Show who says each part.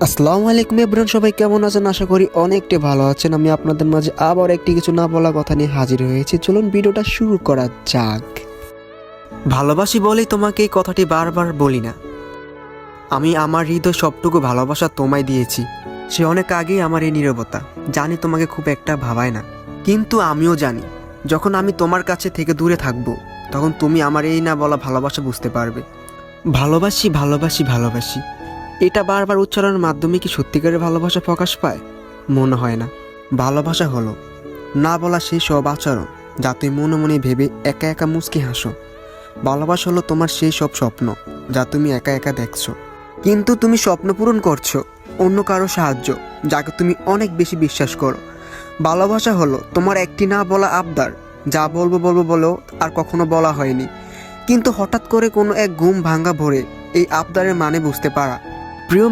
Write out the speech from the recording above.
Speaker 1: আসসালামু আলাইকুম এভরিওয়ান, সবাই কেমন আছেন? আশা করি অনেকটা ভালো আছেন। আমি আপনাদের মাঝে আবার একটি কিছু না বলা কথা নিয়ে হাজির হয়েছি। চলুন ভিডিওটা শুরু করা যাক। ভালোবাসি বলেই তোমাকে এই কথাটি বারবার বলি না। আমি আমার হৃদয় সবটুকু ভালোবাসা তোমায় দিয়েছি। সে অনেক আগেই আমার এই নীরবতা জানি তোমাকে খুব একটা ভাবায় না, কিন্তু আমিও জানি যখন আমি তোমার কাছে থেকে দূরে থাকবো তখন তুমি আমার এই না বলা ভালোবাসা বুঝতে পারবে। ভালোবাসি ভালোবাসি ভালোবাসি, এটা বারবার উচ্চারণের মাধ্যমে কি সত্যিকারের ভালোবাসা প্রকাশ পায়? মনে হয় না। ভালোবাসা হলো না বলা সেই সব আচরণ যা তুমি মনে মনে ভেবে একা একা মুচকি হাসো। ভালোবাসা হলো তোমার সেই সব স্বপ্ন যা তুমি একা একা দেখছো, কিন্তু তুমি স্বপ্ন পূরণ করছো অন্য কারো সাহায্য যাকে তুমি অনেক বেশি বিশ্বাস করো। ভালোবাসা হলো তোমার একটি না বলা আবদার, যা বলবো বলবো বলেও আর কখনো বলা হয়নি, কিন্তু হঠাৎ করে কোনো এক ঘুম ভাঙা ভোরে এই আবদারের মানে বুঝতে পারা।